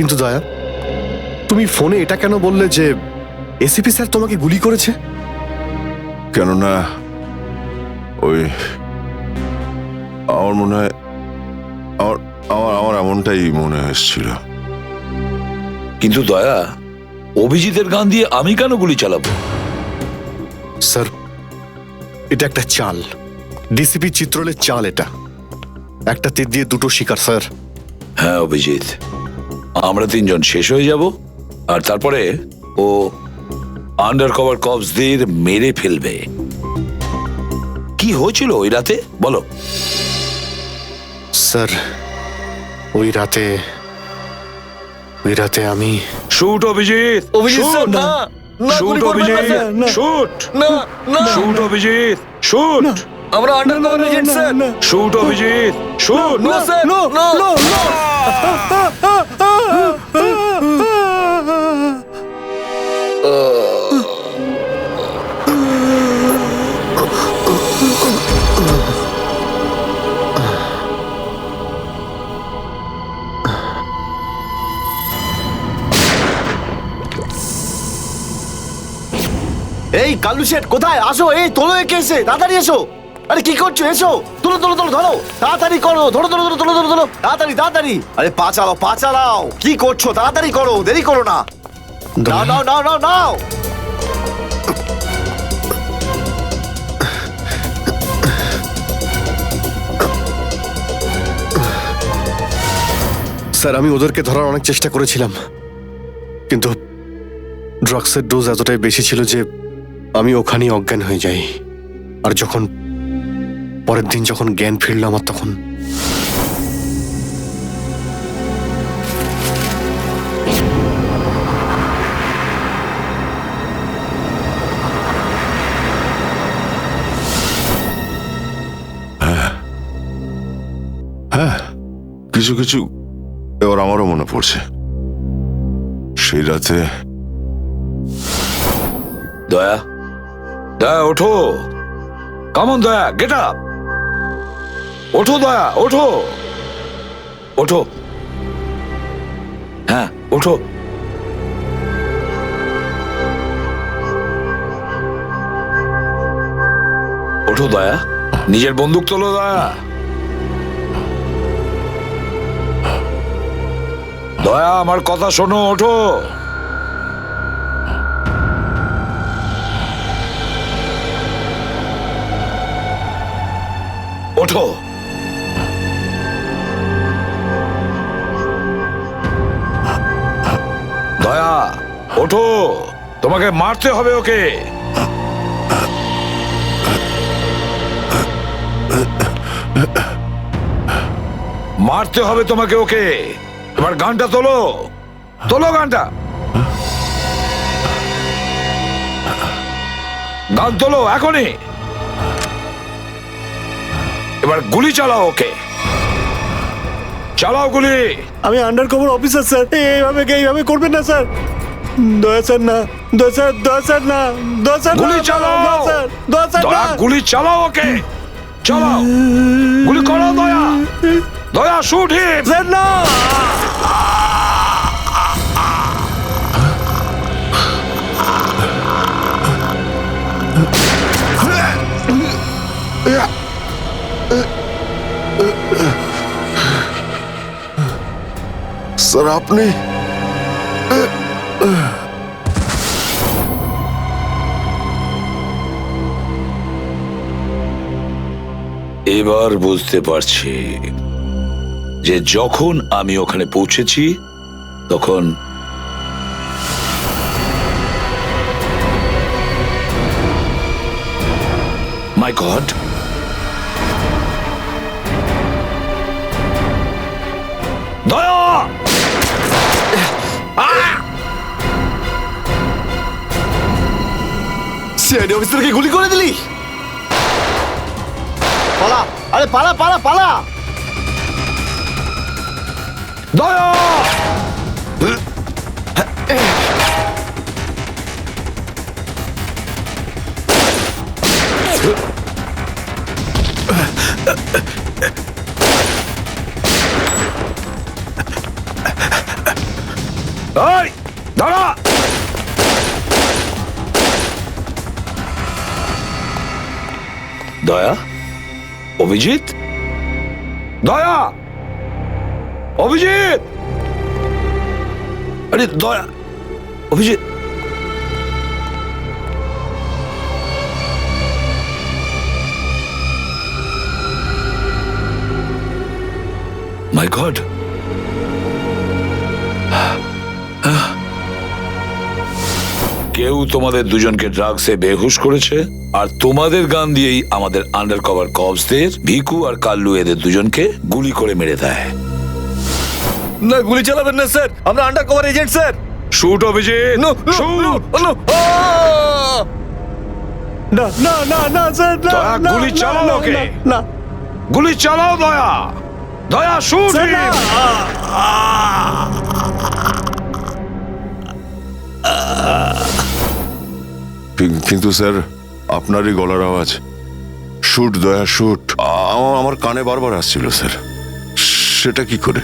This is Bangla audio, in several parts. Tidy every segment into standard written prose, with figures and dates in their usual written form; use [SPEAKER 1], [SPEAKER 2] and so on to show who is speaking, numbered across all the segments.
[SPEAKER 1] কিন্তু দয়া, তুমি ফোনে এটা কেন বললে যে এসিপি স্যার তোমাকে গুলি করেছে?
[SPEAKER 2] কেননা ওই আমার মনে হয় আমার আমার আমার এমনটাই মনে এসেছিল।
[SPEAKER 3] কিন্তু দয়া, অভিজিতের গান দিয়ে আমি কেন গুলি চালাবো?
[SPEAKER 1] স্যার, এটা একটা চাল, ডিসিপি চিত্রলের চাল। এটা একটা তীর দিয়ে দুটো শিকার স্যার।
[SPEAKER 3] হ্যাঁ অভিজিৎ, আমরা তিনজন শেষ হয়ে যাব আর তারপরে ও আন্ডার কভার কপসদের মেরে ফেলবে। কি হয়েছিল ওই রাতে বলো?
[SPEAKER 1] স্যার, ওই রাতে আমি
[SPEAKER 3] shoot Abhijit,
[SPEAKER 4] Abhijit sir,
[SPEAKER 3] shoot!
[SPEAKER 4] না, না,
[SPEAKER 3] শুট
[SPEAKER 4] গুলি করবেন না,
[SPEAKER 3] অভিজিৎ,
[SPEAKER 4] স্যার।
[SPEAKER 3] শুট!
[SPEAKER 4] না, না,
[SPEAKER 3] শুট অভিজিৎ, শুট!
[SPEAKER 4] আমরা under cover agent sir.
[SPEAKER 3] Shoot Abhijit, shoot!
[SPEAKER 4] না স্যার, না, এই কালু শেঠ কোথায়? আসো, এই তোলো একে, এসে তাড়াতাড়ি এসো। আরে কি করছো? এসো, তুলো তুলো তুলো, ধরো তাড়াতাড়ি করো, ধরো ধরো ধরো, তুলো ধরো ধরো, তাড়াতাড়ি তাড়াতাড়ি। আরে পা চালাও, পা চালাও, কি করছো? তাড়াতাড়ি করো, দেরি করো না। নাও নাও নাও নাও নাও।
[SPEAKER 1] স্যার, আমি ওদেরকে ধরার অনেক চেষ্টা করেছিলাম, কিন্তু ড্রাগসের ডোজ এতটাই বেশি ছিল যে আমি ওখানেই অজ্ঞান হয়ে যাই। আর যখন পরের দিন যখন জ্ঞান ফিরল আমার, তখন
[SPEAKER 2] হ্যাঁ, কিছু কিছু এবার আমারও মনে পড়ছে। সেই রাতে
[SPEAKER 3] দয়া, দয়া ওঠো, কামন দয়া, গেট আপ, ওঠো দয়া, ওঠো, ওঠো, হ্যাঁ ওঠো। ওঠো দয়া, নিজের বন্দুক তোলো দয়া। দয়া, আমার কথা শোনো, ওঠো। ওঠো। দয়া ওঠো, তোমাকে মারতে হবে ওকে। মারতে হবে তোমাকে ওকে। এবার গানটা তোলো, তোলো গানটা, গান তোলো এখনই। এবার গুলি চালাও ওকে, চালাও গুলি।
[SPEAKER 4] আমি আন্ডার কভার অফিসার স্যার, এইভাবে করবেন না স্যার। দয়া স্যার না, দয়া স্যার, দয়া স্যার না, দয়া স্যার না,
[SPEAKER 3] গুলি চালাও,
[SPEAKER 4] দয়া স্যার, দয়া স্যার না।
[SPEAKER 3] দয়া গুলি চালাও ওকে, চালাও গুলি করো দয়া, দয়া শুট হিট।
[SPEAKER 4] স্যার না।
[SPEAKER 2] স্যার, আপনি
[SPEAKER 3] এবার বুঝতে পারছি যে যখন আমি ওখানে পৌঁছেছি তখন মাই গড, দয়া,
[SPEAKER 4] সিআইডি অফিসারকে গুলি করে দিলি? পালা, আরে পালা পালা পালা।
[SPEAKER 3] দয়া, এই দাঁড়া! দয়া, অভিজিৎ, দয়া, অভিজিৎ, আরে দয়া, অভিজিৎ। মাই গড, কেউ তোমাদের দুজনকে ড্রাগসে বেহুশ করেছে, আর তোমাদের গান দিয়েই আমাদের আন্ডার কভার কপসদের ভিকু আর কাল্লু এদের দুজনকে গুলি করে মেরে দেয়।
[SPEAKER 4] না, গুলি চালাবেন না স্যার, আমরা under cover agent sir.
[SPEAKER 3] Shoot Abhijit, shoot!
[SPEAKER 4] না না না না স্যার, না,
[SPEAKER 3] দয়া,
[SPEAKER 4] না,
[SPEAKER 3] গুলি
[SPEAKER 4] না,
[SPEAKER 3] চালাও
[SPEAKER 4] না,
[SPEAKER 3] ওকে।
[SPEAKER 4] না,
[SPEAKER 3] গুলি চালাও দয়া, দয়া শুট!
[SPEAKER 4] স্যার, না।
[SPEAKER 2] কিন্তু স্যার, আপনারই গলার আওয়াজ, শুট দয়া শুট, আমার কানে বারবার আসছিল স্যার। সেটা কি করে?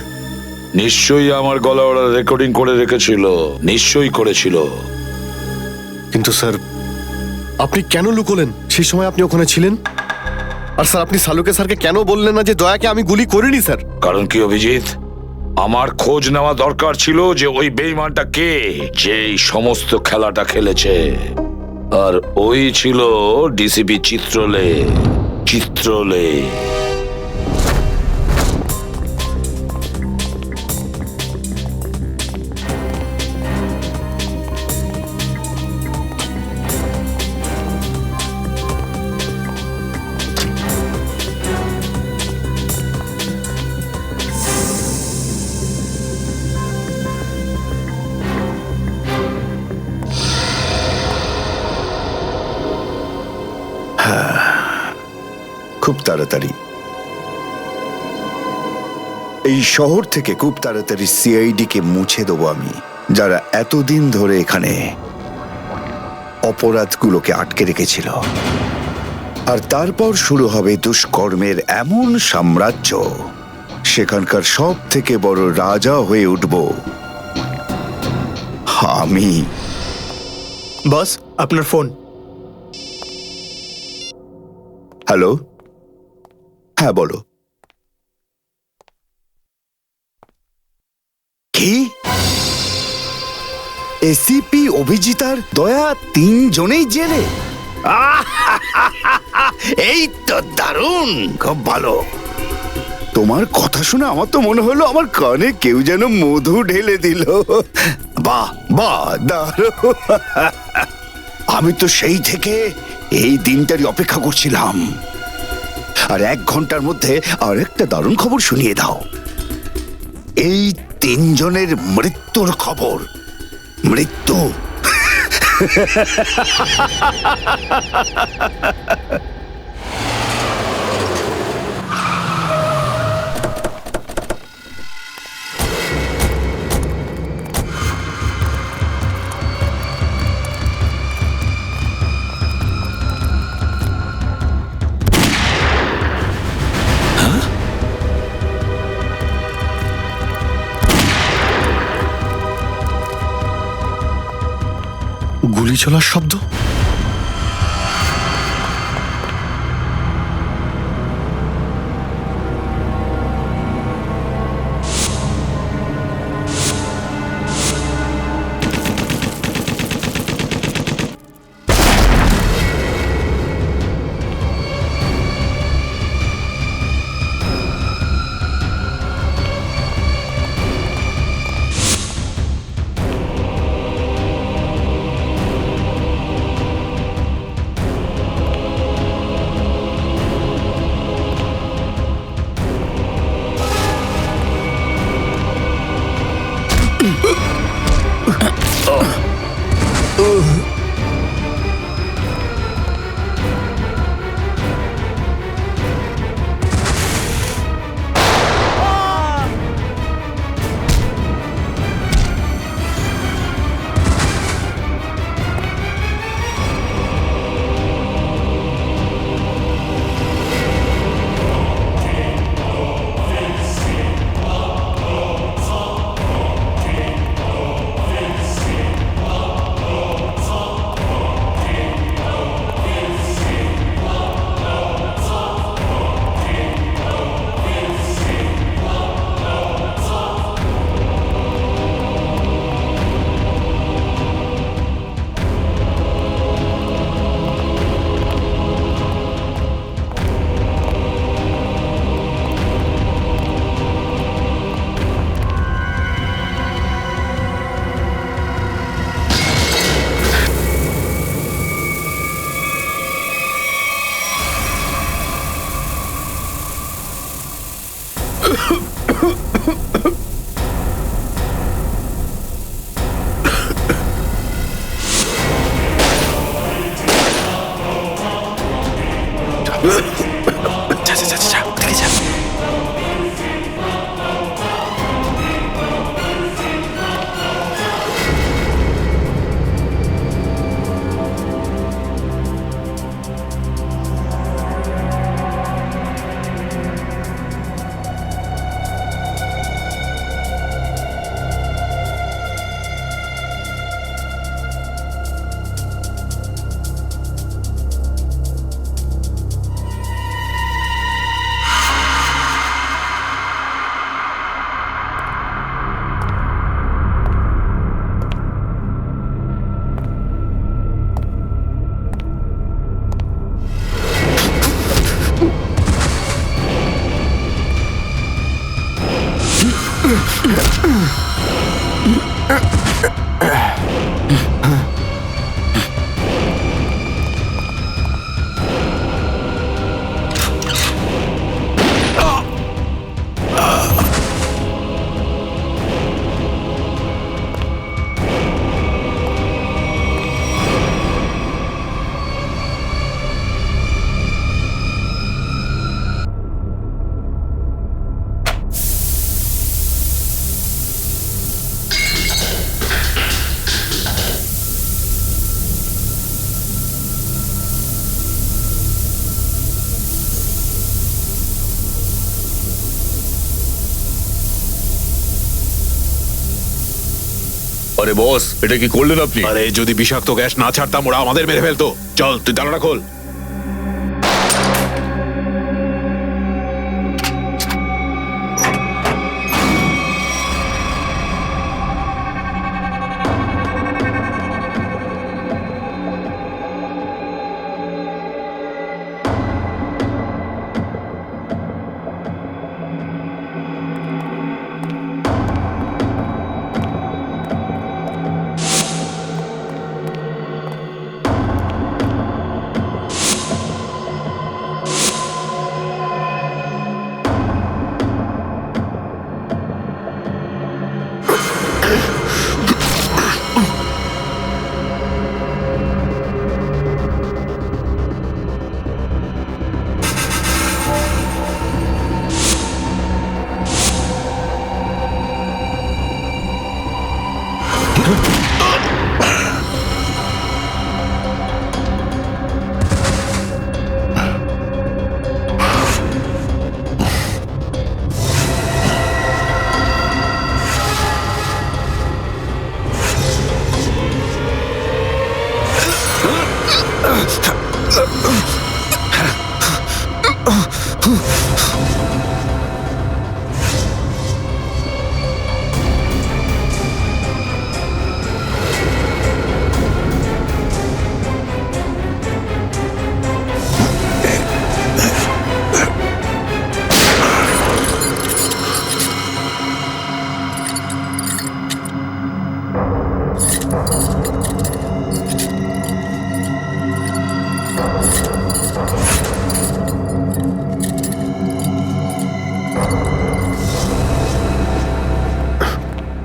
[SPEAKER 3] নিশ্চয়ই আমার গলা ওরা রেকর্ডিং করে রেখেছিল, নিশ্চয়ই করেছিল।
[SPEAKER 1] কিন্তু স্যার, আপনি কেন লুকোলেন? সেই সময় আপনি ওখানে ছিলেন। আর স্যার, আপনি সালুকে স্যারকে কেন বললেন না যে দয়াকে আমি গুলি করিনি স্যার?
[SPEAKER 3] কারণ কি অভিজিৎ, আমার খোঁজ নেওয়া দরকার ছিল যে ওই বেঈমানটা কে, যে এই সমস্ত খেলাটা খেলেছে। আর ওই ছিল ডিসিপি চিত্রলে। চিত্রলে
[SPEAKER 5] খুব তাড়াতাড়ি এই শহর থেকে খুব তাড়াতাড়ি সিআইডি কে মুছে দেবো আমি, যারা এতদিন ধরে এখানে অপরাধগুলোকে আটকে রেখেছিল। আর তারপর শুরু হবে দুষ্কর্মের এমন সাম্রাজ্য, সেখানকার সব থেকে বড় রাজা হয়ে উঠব আমি।
[SPEAKER 6] বস, আপনার ফোন।
[SPEAKER 5] হ্যালো, হ্যাঁ বলো। কি? এসিপি অভিজিৎ আর দয়া তিনজনেই জেলে? এই তো দারুণ, খুব ভালো। তোমার কথা শুনে আমার তো মনে হলো আমার কানে কেউ যেন মধু ঢেলে দিল। বাহ বাহ, দারুণ। আমি তো সেই থেকে এই দিনটারই অপেক্ষা করছিলাম। আর 1 ঘন্টার মধ্যে আরেকটা দারুণ খবর শুনিয়ে দাও। এই তিনজনের মৃত্যুর খবর। মৃত্যু।
[SPEAKER 1] গুলি চলার শব্দ।
[SPEAKER 7] আরে বস, এটা কি করলেন আপনি?
[SPEAKER 8] আরে যদি বিষাক্ত গ্যাস না ছাড়তাম ওরা আমাদের মেরে ফেলতো। চল তুই তালাটা খোল।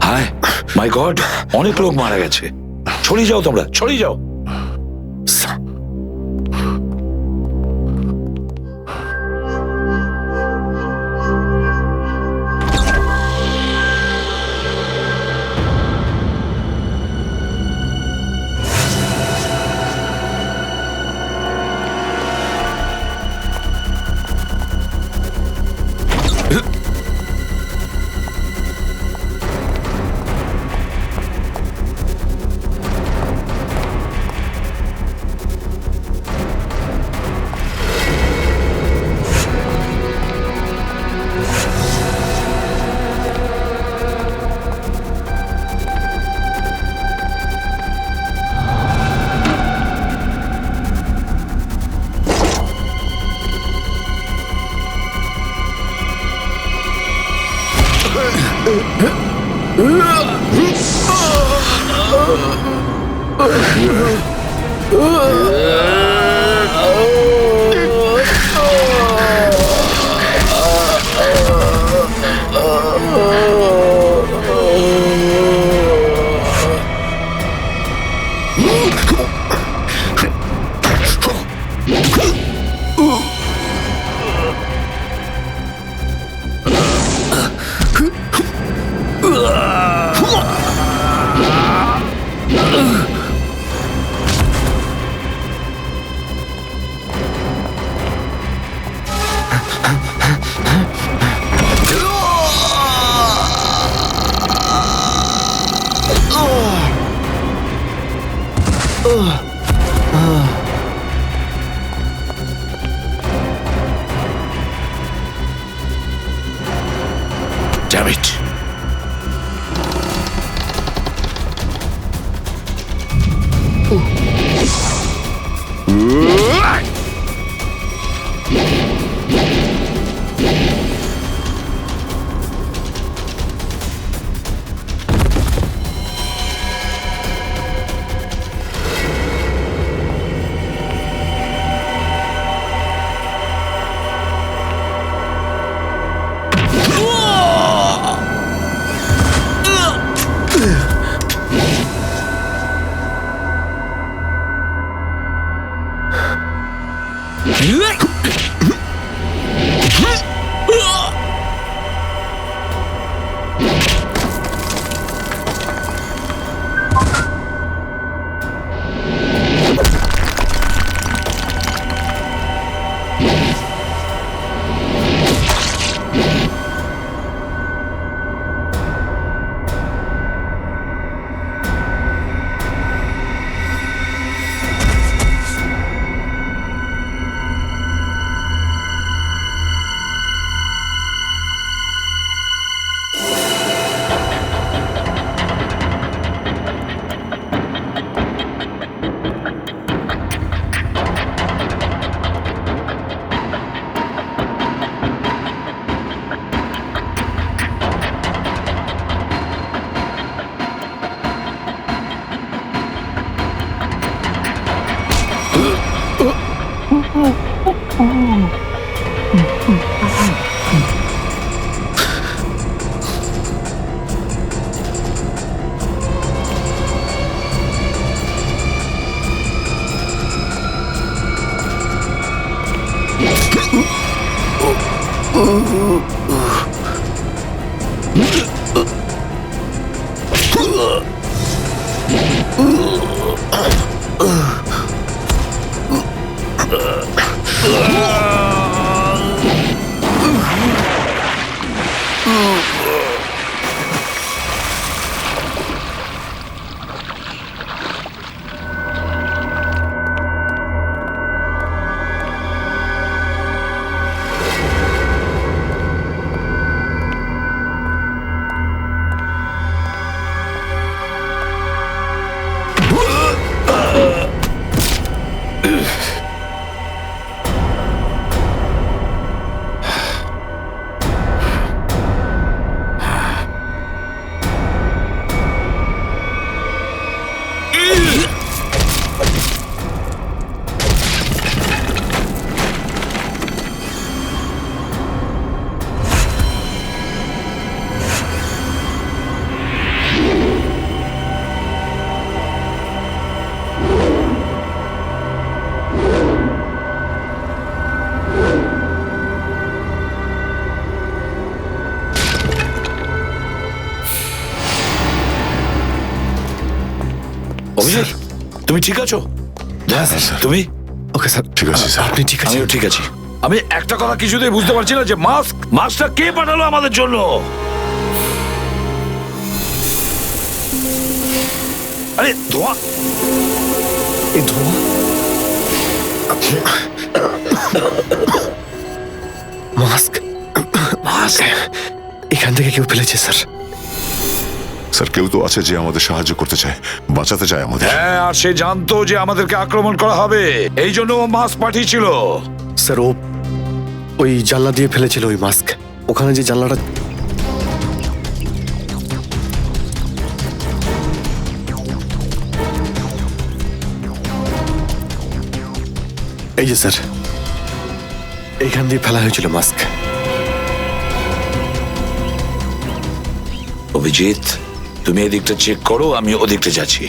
[SPEAKER 3] হায় মাই গড, অনেক লোক মারা গেছে। ছড়িয়ে যাও তোমরা, ছড়িয়ে যাও। Damn it. অভিজিৎ, তুমি ঠিক আছো?
[SPEAKER 2] হ্যাঁ, স্যার।
[SPEAKER 3] তুমি?
[SPEAKER 1] ওকে স্যার,
[SPEAKER 2] ঠিক আছে, স্যার।
[SPEAKER 1] আপনি ঠিক আছে?
[SPEAKER 3] আমিও ঠিক আছি। আমি একটা কথা কিছুতেই বুঝতে পারছি না যে মাস্কটা কে পাঠালো আমাদের জন্য? আরে ধোঁয়া!
[SPEAKER 1] এই ধোঁয়া, মাস্ক এখান থেকে কেউ ফেলেছে স্যার।
[SPEAKER 2] স্যার, কেউ তো আছে যে আমাদের সাহায্য করতে চায়, বাঁচাতে চায় আমাদের।
[SPEAKER 3] হ্যাঁ, আর সে জানতো যে আমাদেরকে আক্রমণ করা হবে, এই জন্য ও মাস্ক পাঠিয়েছিল।
[SPEAKER 1] স্যার, ও ওই জানলা দিয়ে ফেলেছিল ওই মাস্ক। ওখানে যে জানলাটা, এই যে স্যার, এইখান দিয়ে ফেলা হয়েছিল মাস্ক।
[SPEAKER 3] অভিজিৎ, তুমি এদিকটা চেক করো, আমি ওদিকটা যাচ্ছি।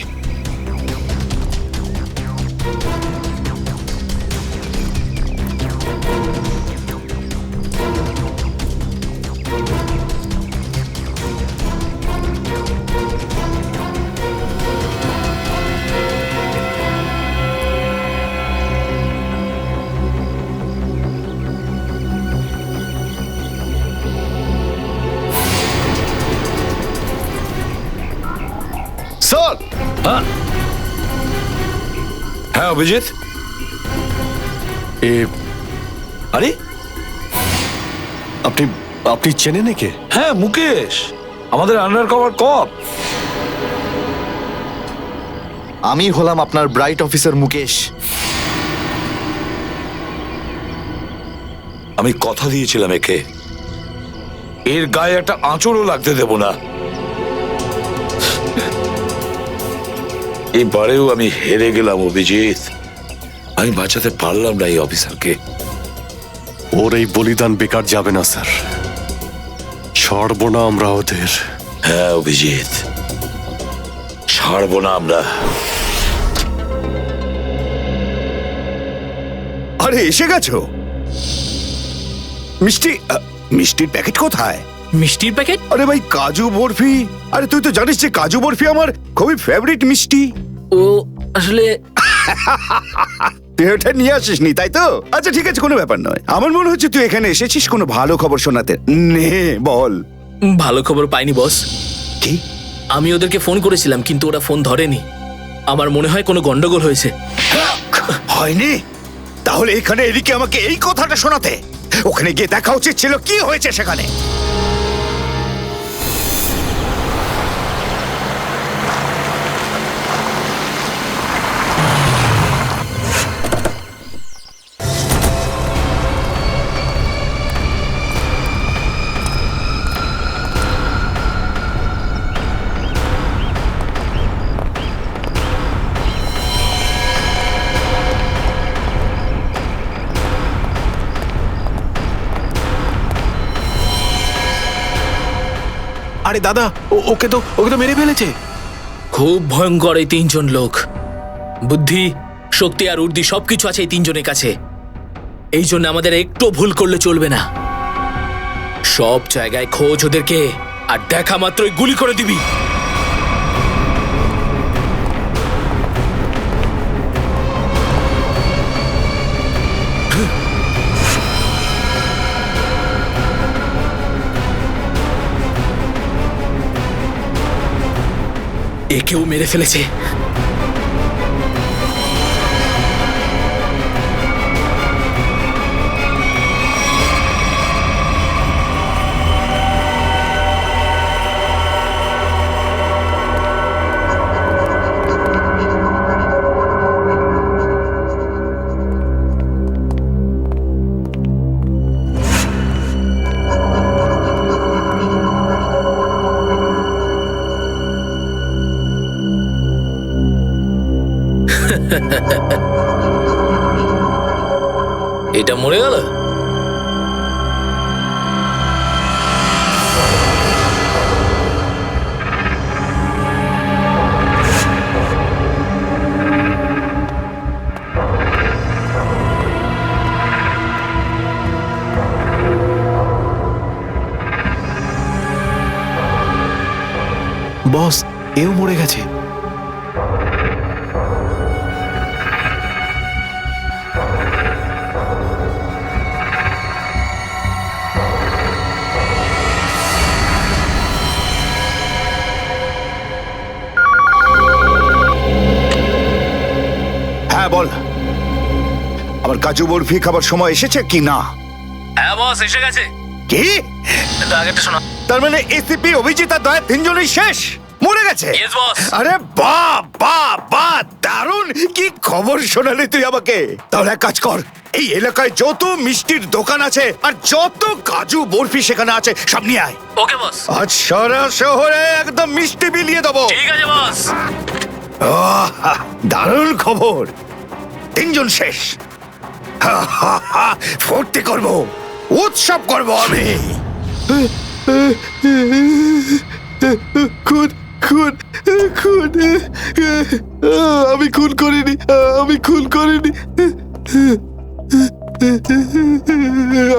[SPEAKER 4] স্যার,
[SPEAKER 3] হ্যাঁ অভিজিৎ,
[SPEAKER 1] এ
[SPEAKER 3] আরে
[SPEAKER 1] আপনি আপনি চেনেন একে?
[SPEAKER 3] হ্যাঁ, মুকেশ, আমাদের আন্ডার কভার কপ।
[SPEAKER 4] আমি হলাম আপনার ব্রাইট অফিসার মুকেশ।
[SPEAKER 3] আমি কথা দিয়েছিলাম একে, এর গায়ে একটা আঁচড়ও লাগতে দেব না। এবারেও আমি হেরে গেলাম অভিজিৎ। আমি বাঁচাতে পারলাম না এই অফিসারকে।
[SPEAKER 1] ওর এই বলিদান বেকার যাবে না স্যার, ছাড়বো না আমরা ওদের।
[SPEAKER 3] হ্যাঁ অভিজিৎ, ছাড়বো না আমরা।
[SPEAKER 5] আরে এসে গেছো? মিষ্টির প্যাকেট কোথায়?
[SPEAKER 6] মিষ্টির প্যাকেট?
[SPEAKER 5] আরে ভাই, কাজু বরফি। আরে তুই তো জানিস যে কাজু বরফি আমার খুবই ফেভারিট মিষ্টি।
[SPEAKER 6] ও আসলে
[SPEAKER 5] তুই ওটা নিয়ে আসিসনি, তাই তো? আচ্ছা ঠিক আছে, কোনো ব্যাপার নয়। আমার মনে হচ্ছে তুই এখানে এসেছিস কোনো ভালো খবর শোনাতে। নে বল।
[SPEAKER 6] ভালো খবর পাইনি বস।
[SPEAKER 5] কি?
[SPEAKER 6] আমি ওদেরকে ফোন করেছিলাম কিন্তু ওরা ফোন ধরেনি। আমার মনে হয় কোনো গন্ডগোল হয়েছে।
[SPEAKER 5] হয়নি? তাহলে এখানে এদিকে আমাকে এই কথাটা শোনাতে? ওখানে গিয়ে দেখা উচিত ছিল কি হয়েছে সেখানে।
[SPEAKER 8] আরে দাদা ওকে তো মেরে ফেলেছে।
[SPEAKER 6] খুব ভয়ঙ্কর এই তিনজন লোক। বুদ্ধি, শক্তি আর উর্দি সবকিছু আছে এই তিনজনের কাছে। এই জন্য আমাদের একটু ভুল করলে চলবে না। সব জায়গায় খোঁজ ওদেরকে, আর দেখা মাত্রই গুলি করে দিবি। একেও মেরে ফেলেছে। এটা মরে গেল।
[SPEAKER 8] বস, এও মরে গেছে।
[SPEAKER 5] হ্যাঁ বল, আমার কাজু বরফি খাবার সময় এসেছে কি না?
[SPEAKER 6] হ্যাঁ বস, এসে গেছে।
[SPEAKER 5] কি?
[SPEAKER 6] আগেটা শোনো।
[SPEAKER 5] তার মানে এসিপি, অভিজিৎ আর দয়া তিনজনই শেষ, মরে গেছে?
[SPEAKER 6] Yes, boss.
[SPEAKER 5] আরে বাহ বাহ বাহ, দারুণ! কি খবর শোনালি তুই আমাকে। তাহলে এক কাজ কর, এই এলাকায় যত মিষ্টির দোকান আছে আর যত কাজু বরফি সেখানে আছে সব নিয়ে আয়।
[SPEAKER 6] ওকে বস।
[SPEAKER 5] আজ সারা শহরে একদম মিষ্টি বিলিয়ে দেবো।
[SPEAKER 6] ঠিক আছে বস।
[SPEAKER 5] আহ, দারুণ খবর, তিনজন শেষ। হা, হা, হা, ফুর্তি করব, উৎসব করব আমি।
[SPEAKER 1] খুন খুন খুন আমি খুন করিনি, আমি খুন করিনি,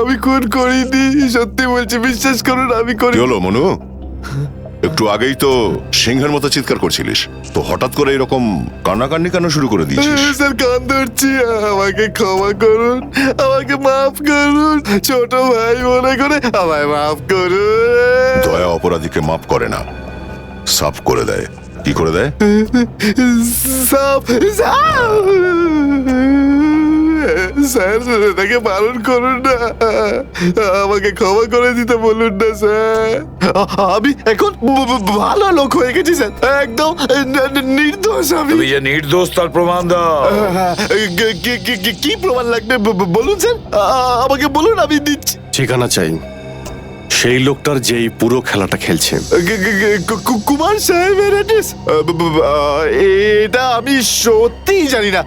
[SPEAKER 1] আমি খুন করিনি, সত্যি বলছি, বিশ্বাস করুন আমি
[SPEAKER 2] কি
[SPEAKER 1] করি।
[SPEAKER 2] হলো মনু? একটু আগেই তো সিংহের মতো চিৎকার করছিলিস, তো হঠাৎ করে এরকম কান্নাকান্নি কেন শুরু করে দিয়েছিস?
[SPEAKER 1] স্যার, কান ধরছি, আমাকে ক্ষমা করুন, আমাকে মাফ করুন, ছোট ভাই মনে করে আমায় মাফ করুন।
[SPEAKER 2] দয়া অপরাধীকে মাফ করে না, সাফ করে দেয়। কি করে দেয়?
[SPEAKER 1] সাপ সাপ স্যার, তাকে বারণ করুন না, আমাকে ক্ষমা করে দিতে বলুন না স্যার। আমি এখন ভালো লোক হয়ে গেছি স্যার, একদম নির্দোষ আমি।
[SPEAKER 3] তুমি যে নির্দোষ তার প্রমাণ দাও।
[SPEAKER 1] কি প্রমাণ লাগবে বলুন স্যার, আমাকে বলুন, আমি দিচ্ছি। ঠিকানা চাই সেই লোকটার যেই পুরো খেলাটা খেলছে। কুমার সাহেবের অ্যাড্রেস? এটা আমি সত্যিই জানি না,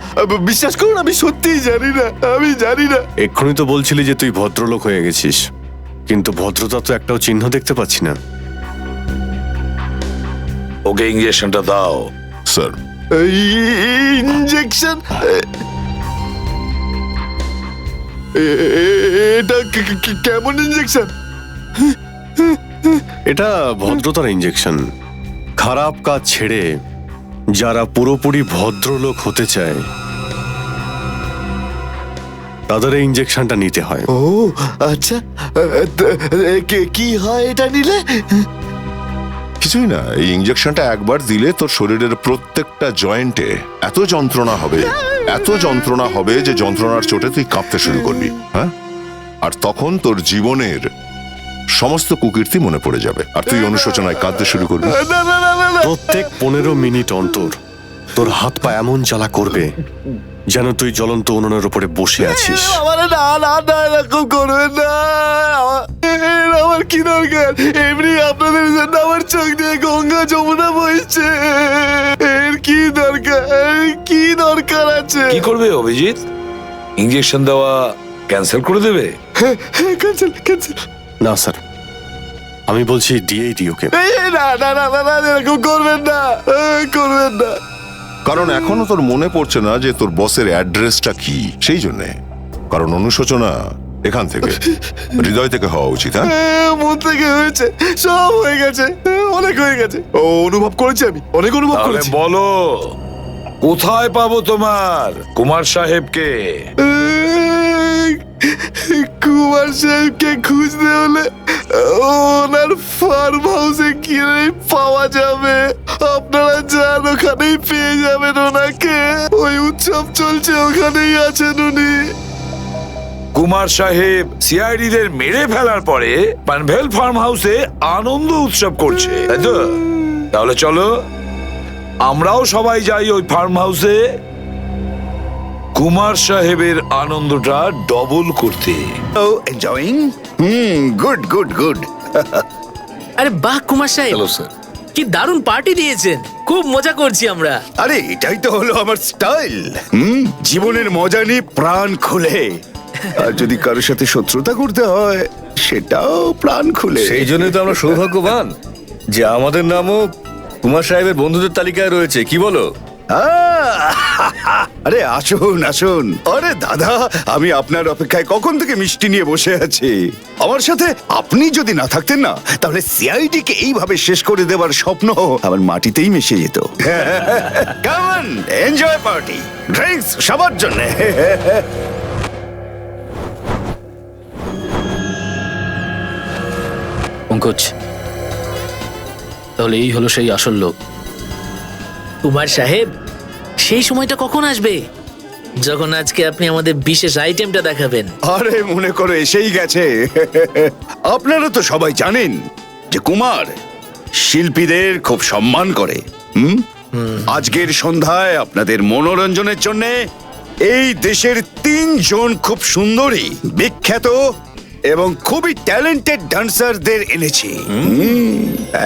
[SPEAKER 1] বিশ্বাস করুন, আমি সত্যিই জানি না, আমি জানি না। এক্ষুনি তো বলছিলি যে তুই ভদ্রলোক হয়ে গেছিস, কিন্তু ভদ্রতা তো একটাও চিহ্ন দেখতে পাচ্ছি না।
[SPEAKER 3] ওকে ইঞ্জেকশনটা দাও।
[SPEAKER 2] Sir,
[SPEAKER 1] injection? এটা কেমন ইঞ্জেকশন? এটা ভদ্রতার ইঞ্জেকশন। খারাপ কাজ ছেড়ে যারা পুরোপুরি ভদ্রলোক হতে চায় তাদের এই ইঞ্জেকশনটা নিতে হয়। ও আচ্ছা, কি হয় এটা নিলে?
[SPEAKER 2] কিছুই না, এই ইঞ্জেকশনটা একবার দিলে তোর শরীরের প্রত্যেকটা জয়েন্টে এত যন্ত্রণা হবে, এত যন্ত্রণা হবে যে যন্ত্রণার চোটে তুই কাঁপতে শুরু করবি। হ্যাঁ, আর তখন তোর জীবনের সমস্ত কুকীর্তি মনে পড়ে যাবে, আর তুই অনুশোচনায় কাঁদতে শুরু করবি।
[SPEAKER 1] প্রত্যেক 15 মিনিট অন্তর তোর হাত পা এমন জ্বালা করবে যেন তুই জ্বলন্ত উনুনের উপরে বসে আছিস। এরকম করবেন না, আমার কি দরকার? এমনি আপনাদের জন্য আমার চোখ দিয়ে গঙ্গা যমুনা বইছে, এর কি দরকার? কি দরকার আছে?
[SPEAKER 3] কি করবে অভিজিৎ? ইঞ্জেকশন দেওয়া ক্যান্সেল করে দেবে?
[SPEAKER 1] Cancel cancel. না স্যার, আমি বলছি ডিএইডি ওকে।
[SPEAKER 5] না না না না না, এরকম করবেন না, করবেন না।
[SPEAKER 2] কারণ এখনো তোর মনে পড়ছে না যে তোর বসের অ্যাড্রেসটা কি, সেই জন্যে। কারণ অনুশোচনা এখান থেকে, হৃদয় থেকে হওয়া উচিত। হ্যাঁ,
[SPEAKER 5] মন থেকে হয়েছে, সব হয়ে গেছে, অনেক হয়ে গেছে। ও অনুভব করেছি, আমি অনেক অনুভব
[SPEAKER 3] তাহলে
[SPEAKER 5] করেছি।
[SPEAKER 3] বলো, কোথায় পাবো তোমার কুমার সাহেবকে?
[SPEAKER 5] কুমার সাহেবকে খুঁজতে হলে ওনার ফার্ম হাউসে গিয়ে পাওয়া যাবে। আপনারা যান, ওখানেই পেয়ে যাবেন ওনাকে। ওই উৎসব চলছে, ওখানেই আছেন উনি।
[SPEAKER 3] কুমার সাহেব সিআইডি দের মেরে ফেলার পরে পানভেল ফার্ম হাউসে আনন্দ উৎসব করছে, তাই তো? তাহলে চলো আমরাও সবাই যাই ওই ফার্ম হাউসে কুমার সাহেবের আনন্দটা ডবল করতে।
[SPEAKER 5] ও এনজয়িং, গুড গুড গুড।
[SPEAKER 6] আরে বাহ কুমার সাহেব,
[SPEAKER 7] হ্যালো স্যার।
[SPEAKER 6] কি দারুণ পার্টি দিয়েছেন, খুব মজা করছি আমরা।
[SPEAKER 5] আরে এটাই তো হলো আমার স্টাইল। জীবনের মজা নিয়ে প্রাণ খুলে, আর যদি কারোর সাথে শত্রুতা করতে হয় সেটাও প্রাণ খুলে।
[SPEAKER 7] সেই জন্যই তো আমরা সৌভাগ্যবান যে আমাদের নামও কুমার সাহেবের বন্ধুদের তালিকায় রয়েছে, কি বলো?
[SPEAKER 5] আরে আসুন আসুন। আরে দাদা, আমি আপনার অপেক্ষায় কখন থেকে মিষ্টি নিয়ে বসে আছি। আমার সাথে আপনি যদি না থাকতেন না, তাহলে সিআইডি কে এইভাবে শেষ করে দেবার স্বপ্ন আমার মাটিতেই মিশে যেত। Come on, enjoy party, drinks সবার জন্য।
[SPEAKER 6] পঙ্কজ, তাহলে এই হলো সেই আসল লোক। কুমার সাহেব, সেই সময়টা কখন আসবে যখন আজকে আপনি আমাদের বিশেষ আইটেমটা দেখাবেন?
[SPEAKER 5] আরে মনে করো এসেই গেছে। আপনারা তো সবাই জানেন যে কুমার শিল্পীদের খুব সম্মান করে। আজকের সন্ধ্যায় আপনাদের মনোরঞ্জনের জন্য এই দেশের 3 জন খুব সুন্দরী, বিখ্যাত এবং খুবই ট্যালেন্টেড ডান্সারদের এনেছি।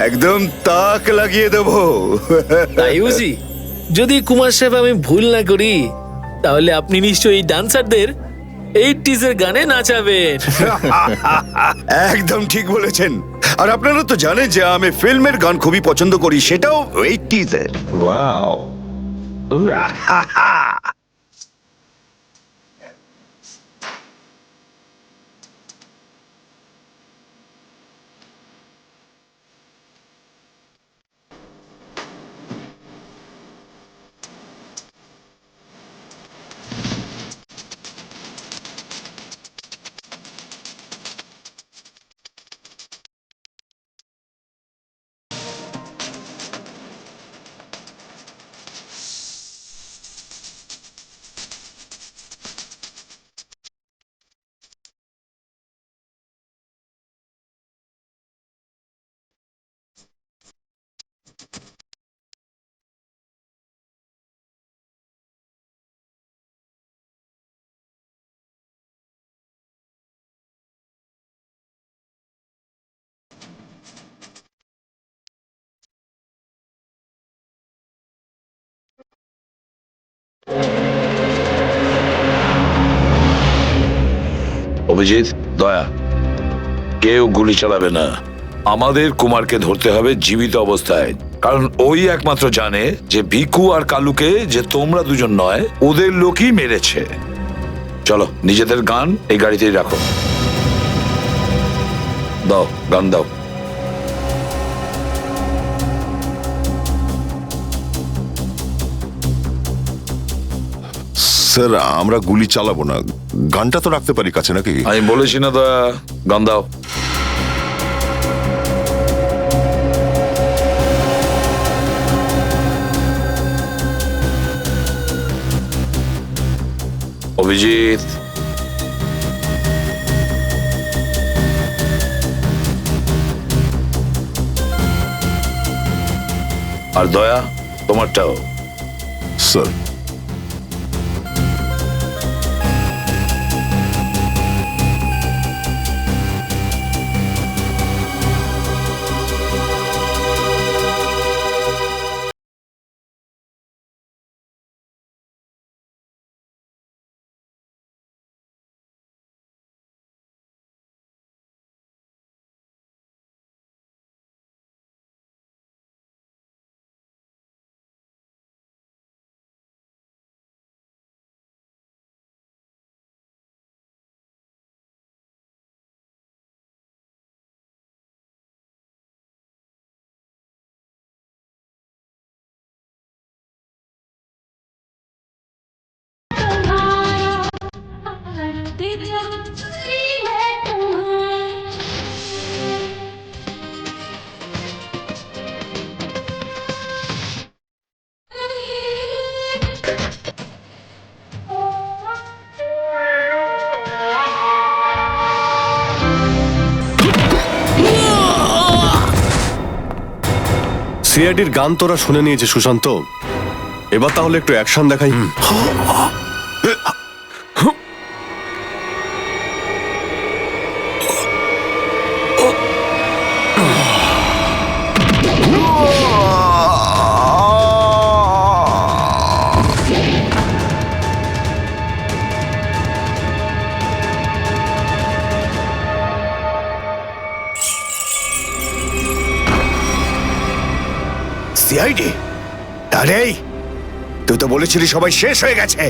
[SPEAKER 5] একদম তাক লাগিয়ে দেবো।
[SPEAKER 6] তাই বুঝি? যদি কুমার সাহেব আমি ভুল না করি, তাহলে আপনি নিশ্চয়ই এই ডান্সারদের 80s এর গানে নাচাবেন।
[SPEAKER 5] একদম ঠিক বলেছেন। আর আপনারা তো জানেন যে আমি ফিল্মের গান খুবই পছন্দ করি, সেটাও 80s এর।
[SPEAKER 3] অভিজিৎ, দয়া, কেউ গুলি চালাবে না। আমাদের কুমারকে ধরতে হবে জীবিত অবস্থায়, কারণ ওই একমাত্র জানে যে ভিকু আর কালুকে যে তোমরা দুজন নয়, ওদের লোকই মেরেছে। চলো, নিজেদের গান এই গাড়িতেই রাখো। দাও, গান দাও।
[SPEAKER 2] স্যার, আমরা গুলি চালাবো না, গানটা তো রাখতে পারি কাছে নাকি?
[SPEAKER 3] আমি বলেছি না দয়া, গান দাও। অভিজিৎ, আর দয়া, তোমারটাও।
[SPEAKER 2] স্যার,
[SPEAKER 1] সিআইডির গান তোরা শুনে নিয়েছে সুশান্ত, এবার তাহলে একটু অ্যাকশন দেখাই।
[SPEAKER 5] সিআইডি? আরে তুই তো বলেছিলি সবাই শেষ হয়ে গেছে।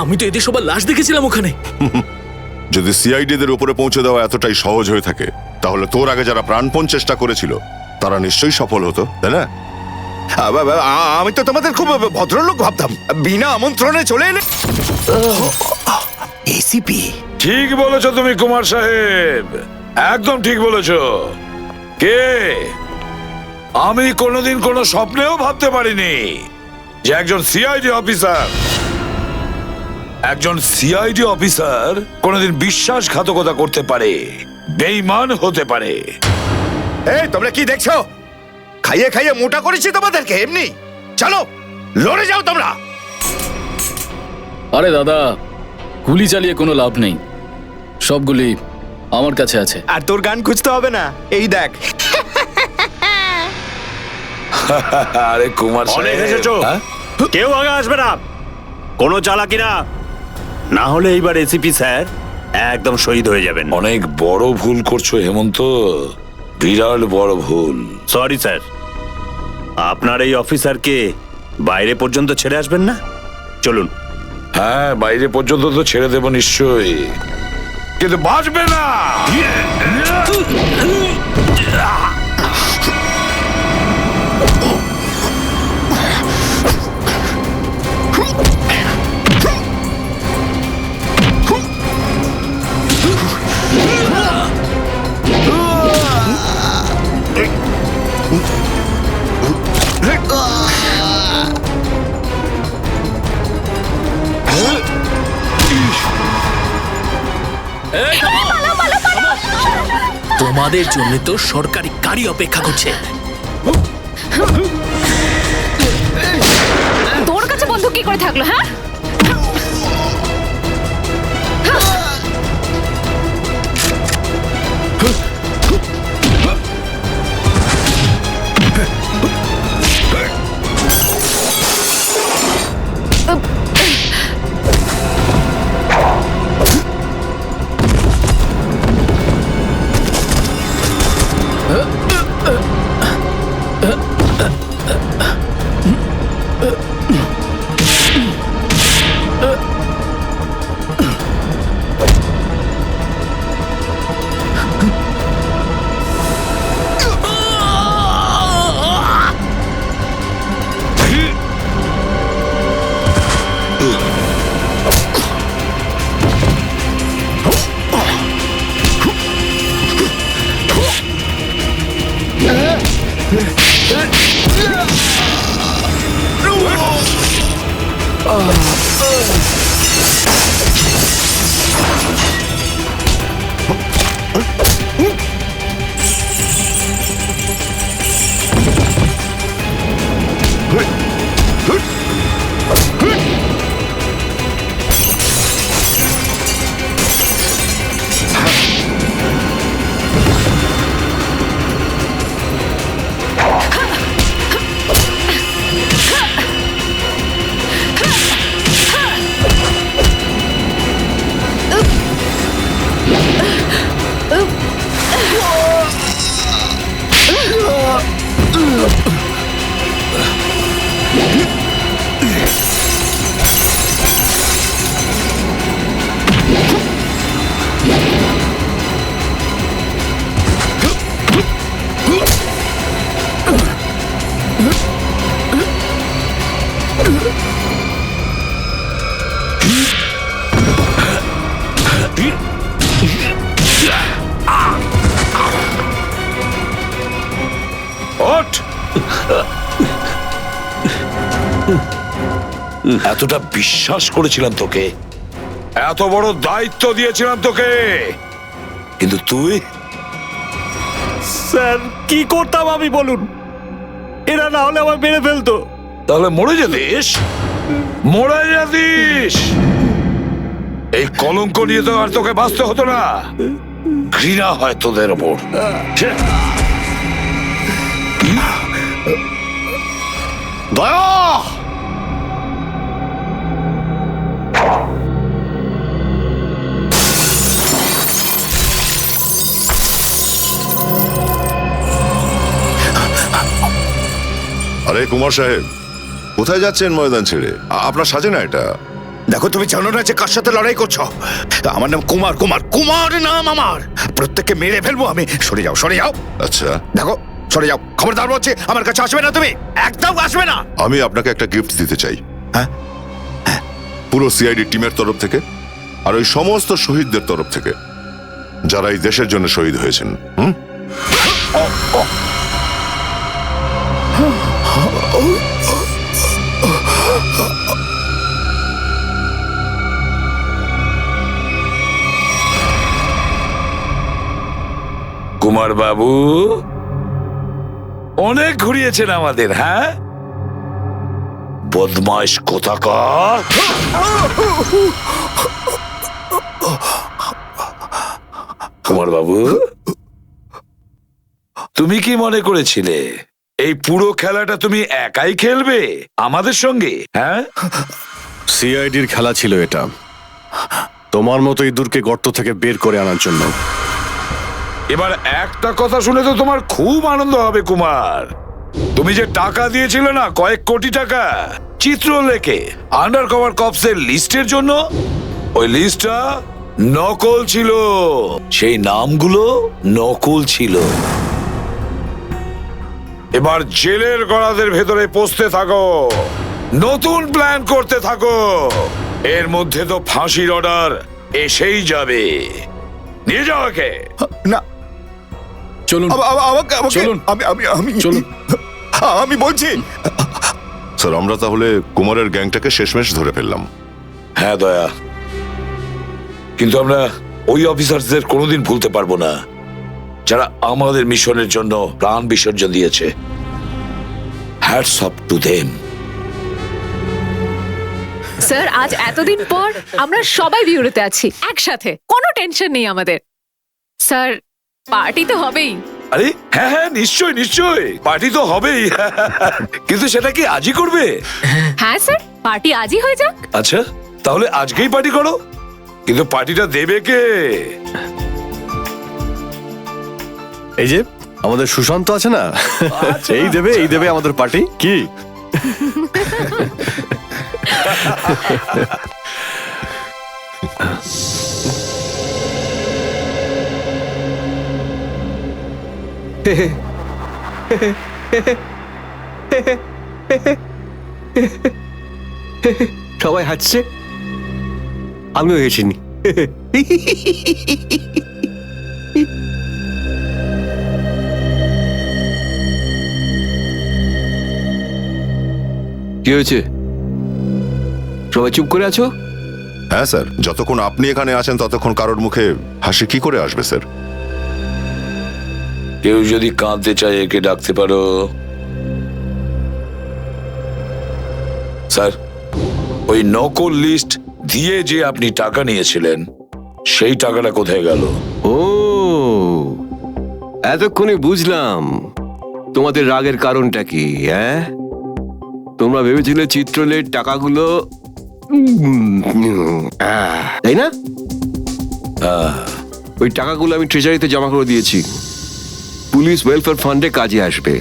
[SPEAKER 6] আমি তো এদের সবার লাশ দেখেছিলাম ওখানে।
[SPEAKER 2] যদি সিআইডিদের উপরে পৌঁছে দেওয়া এতটাই সহজ হয়ে থাকে, তাহলে তোর আগে যারা প্রাণপণ চেষ্টা করেছিল তারা নিশ্চয়ই সফল হতো, তাই না?
[SPEAKER 5] আমি তো তোমাদের খুব ভদ্রলোক ভাবতাম, বিনা আমন্ত্রণে চলে এলে। এসিপি?
[SPEAKER 3] ঠিক বলেছো তুমি কুমার সাহেব, একদম ঠিক বলেছো। কে? আমি কোনোদিন কোনো স্বপ্নেও ভাবতে পারিনি যে একজন সিআইডি অফিসার কোনোদিন বিশ্বাসঘাতকতা করতে পারে, বেঈমান হতে পারে।
[SPEAKER 5] এই তোমরা কি দেখছো? খাইয়ে খাইয়ে মোটা করেছি তোমাদেরকে এমনি। চলো লড়ে যাও তোমরা।
[SPEAKER 9] আরে দাদা, গুলি চালিয়ে কোনো লাভ নেই, সবগুলি আমার কাছে আছে।
[SPEAKER 4] আর তোর গান খুঁজতে হবে না, এই দেখ।
[SPEAKER 3] আরে কুমার
[SPEAKER 10] অনেক
[SPEAKER 3] সাহেব,
[SPEAKER 10] এসেছো।
[SPEAKER 3] হ্যাঁ?
[SPEAKER 10] কেউ আগে আসবে না, কোনো চালাকি না, না হলে এইবার এসিপি স্যার একদম শহীদ হয়ে যাবেন।
[SPEAKER 3] অনেক বড় ভুল করছো হেমন্ত, বিরাট বড় ভুল।
[SPEAKER 10] সরি স্যার, আপনার এই অফিসারকে বাইরে পর্যন্ত ছেড়ে আসবেন না? চলুন।
[SPEAKER 3] হ্যাঁ, বাইরে পর্যন্ত তো ছেড়ে দেবো নিশ্চয়ই, কিন্তু বাঁচবে না।
[SPEAKER 6] তোমাদের জন্য তো সরকারি গাড়ি অপেক্ষা করছে।
[SPEAKER 11] তোর কাছে বন্দুক কি করে থাকলো? হ্যাঁ,
[SPEAKER 3] এতটা বিশ্বাস করেছিলাম তোকে, এত বড় দায়িত্ব দিয়েছিলাম তোকে, কিন্তু তুই।
[SPEAKER 10] স্যার কি করতাম আমি বলুন? এরা না হলে আমার মেরে ফেলতো।
[SPEAKER 3] তাহলে মরে যেতিস, মরে যেতিস। এই কলঙ্ক নিয়ে তো আর তোকে বাঁচতে হতো না। ঘৃণা হয় তোদের ওপর।
[SPEAKER 1] দয়া!
[SPEAKER 2] আরে কুমার সাহেব, কোথায় যাচ্ছেন ময়দান ছেড়ে? আপনার সাজে না এটা।
[SPEAKER 5] দেখো, তুমি জানো না যে কার সাথে লড়াই করছো? আমার নাম কুমার, কুমার, কুমার নাম আমার। প্রত্যেককে মেরে ফেলবো আমি। সরে যাও, সরে যাও।
[SPEAKER 2] আচ্ছা,
[SPEAKER 5] দেখো, সরে যাও। খবরদার বলছি, আমার কাছে আসবে না তুমি, একদম আসবে না।
[SPEAKER 2] আমি আপনাকে একটা গিফট দিতে চাই।
[SPEAKER 5] হ্যাঁ?
[SPEAKER 2] পুরো সিআইডি টিমের তরফ থেকে আর ওই সমস্ত শহীদদের তরফ থেকে যারা এই দেশের জন্য শহীদ হয়েছেন।
[SPEAKER 3] কুমার বাবু অনেক ঘুরিয়েছেন আমাদের, হ্যাঁ? বদমাইশ কোথাকার। কুমার বাবু, তুমি কি মনে করেছিলে এই পুরো খেলাটা তুমি একাই খেলবে আমাদের সঙ্গে? হ্যাঁ,
[SPEAKER 1] সিআইডির খেলা ছিল এটা, তোমার মতো ইঁদুরকে গর্ত থেকে বের করে আনার জন্য।
[SPEAKER 3] এবার একটা কথা শুনে তো তোমার খুব আনন্দ হবে কুমার। তুমি যে টাকা দিয়েছিলে না, কয়েক কোটি টাকা চিত্রলেখে আন্ডার কভার কপসের লিস্টের জন্য, ওই লিস্টটা নকল ছিল। সেই নামগুলো নকল ছিল। এবার জেলের গড়াদের ভেতরে পৌঁছতে থাকো, নতুন প্ল্যান করতে থাকো। এর মধ্যে তো ফাঁসির অর্ডার এসেই যাবে। নিয়ে যাও একে।
[SPEAKER 5] না,
[SPEAKER 9] চলুন
[SPEAKER 5] আমাকে
[SPEAKER 9] চলুন।
[SPEAKER 5] আমি
[SPEAKER 9] চলুন।
[SPEAKER 5] আমি বলছি।
[SPEAKER 2] স্যার, আমরা তাহলে কুমারের গ্যাংটাকে শেষমেশ ধরে ফেললাম।
[SPEAKER 3] হ্যাঁ দয়া, কিন্তু আমরা ওই অফিসারদের কোনোদিন ভুলতে পারবো না যারা আমাদের মিশনের জন্য প্রাণ বিসর্জন দিয়েছে। Hats off to them.
[SPEAKER 11] Sir, আজ এতদিন পর আমরা সবাই বিউরোতে আছি একসাথে, কোনো টেনশন নেই আমাদের। স্যার, পার্টি তো হবেই।
[SPEAKER 3] আরে হ্যাঁ হ্যাঁ, নিশ্চয় নিশ্চয়, পার্টি তো হবেই। কিন্তু সেটা কি আজই করবে?
[SPEAKER 11] হ্যাঁ স্যার, পার্টি আজই হয়ে যাক।
[SPEAKER 3] আচ্ছা, তাহলে আজকেই পার্টি করো। কিন্তু পার্টিটা দেবে কে?
[SPEAKER 1] এই যে আমাদের সুশান্ত আছে না, এই দেবে আমাদের পার্টি। কি
[SPEAKER 7] সবাই হাসছে, আমিও হেসিনি। কি হয়েছে? সবাই চুপ করে আছো?
[SPEAKER 2] হ্যাঁ স্যার, যতক্ষণ আপনি এখানে আছেন ততক্ষণ কারোর মুখে হাসি কি করে আসবে স্যার?
[SPEAKER 3] কেউ যদি কাঁদতে চায় একে ডাকতে পারো। স্যার, ওই নকল লিস্ট দিয়ে যে আপনি টাকা নিয়েছিলেন, সেই টাকাটা কোথায় গেল?
[SPEAKER 7] ও, এতক্ষণে বুঝলাম তোমাদের রাগের কারণটা কি। হ্যাঁ, তোমরা ভেবেছিলে চিত্রলের টাকাগুলো, তাই না? ওই টাকাগুলো আমি ট্রেজারিতে জমা করে দিয়েছি, পুলিশ ওয়েলফেয়ার ফান্ডে কাজে আসবে।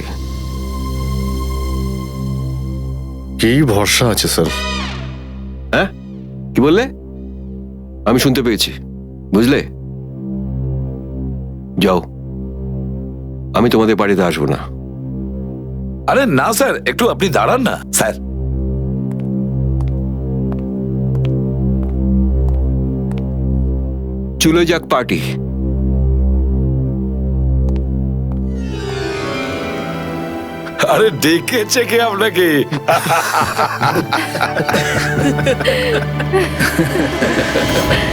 [SPEAKER 1] কি ভরসা আছে স্যার?
[SPEAKER 7] হ্যাঁ, কি বললে? আমি শুনতে পেয়েছি, বুঝলে? যাও, আমি তোমাদের বাড়িতে আসবো না।
[SPEAKER 3] আরে না স্যার, একটু আপনি দাঁড়ান না স্যার।
[SPEAKER 7] চলে যাক পার্টি।
[SPEAKER 3] আরে ডেকেছে কে আপনাকে?